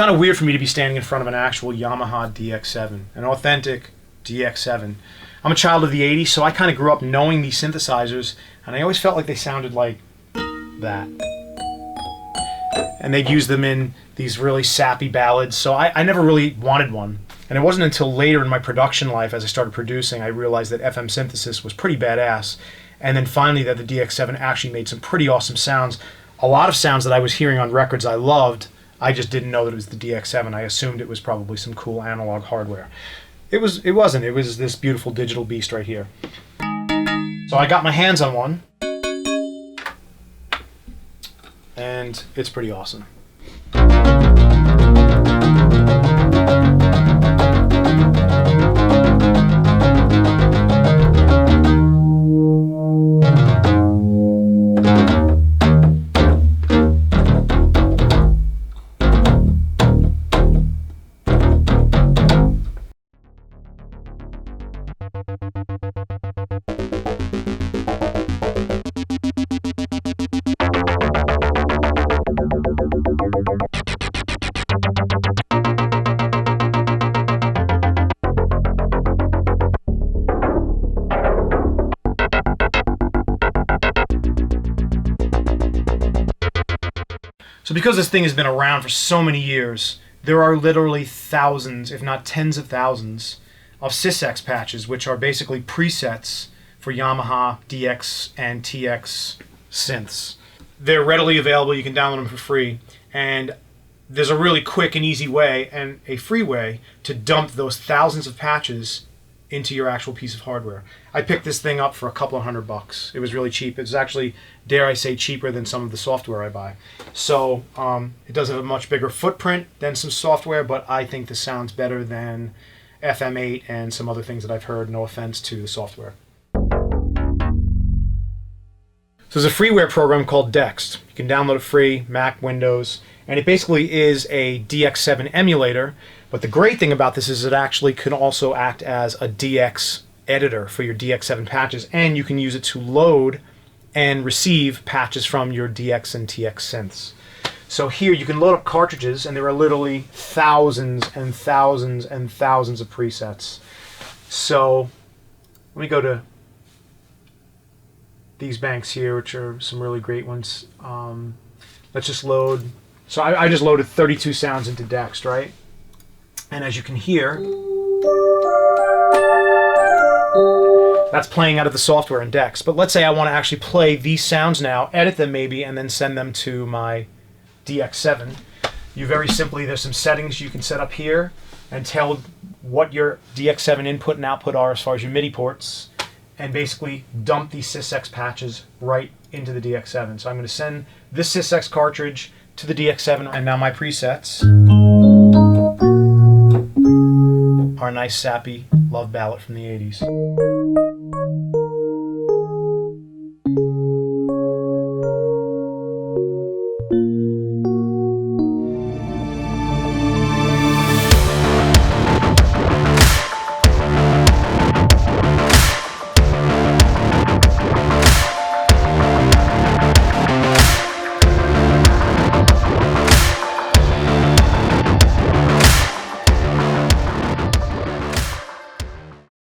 kind of weird for me to be standing in front of an actual Yamaha DX7, an authentic DX7. I'm a child of the 80s, so I kind of grew up knowing these synthesizers, and I always felt like they sounded like that. And they'd use them in these really sappy ballads, so I never really wanted one. And it wasn't until later in my production life, as I started producing, I realized that FM synthesis was pretty badass. And then finally that the DX7 actually made some pretty awesome sounds. A lot of sounds that I was hearing on records I loved, I just didn't know that it was the DX7. I assumed it was probably some cool analog hardware. It wasn't. It was this beautiful digital beast right here. So I got my hands on one, and it's pretty awesome. So because this thing has been around for so many years, there are literally thousands, if not tens of thousands, of SysX patches, which are basically presets for Yamaha DX and TX synths. They're readily available. You can download them for free. And there's a really quick and easy way, and a free way, to dump those thousands of patches into your actual piece of hardware. I picked this thing up for a couple of $100. It was really cheap. It's actually, dare I say, cheaper than some of the software I buy. So it does have a much bigger footprint than some software, but I think this sounds better than FM8 and some other things that I've heard, no offense to the software. So there's a freeware program called Dext. You can download it free, Mac, Windows, and it basically is a DX7 emulator. But the great thing about this is it actually can also act as a DX editor for your DX7 patches, and you can use it to load and receive patches from your DX and TX synths. So here you can load up cartridges, and there are literally thousands and thousands and thousands of presets. So let me go to these banks here, which are some really great ones. Let's just load. So I just loaded 32 sounds into Dext, right? And as you can hear, that's playing out of the software in Dext. But let's say I want to actually play these sounds now, edit them maybe, and then send them to my DX7. You very simply, there's some settings you can set up here and tell what your DX7 input and output are as far as your MIDI ports, and basically dump these SysX patches right into the DX7. So I'm going to send this SysX cartridge to the DX7, and now my presets are a nice sappy love ballad from the 80s.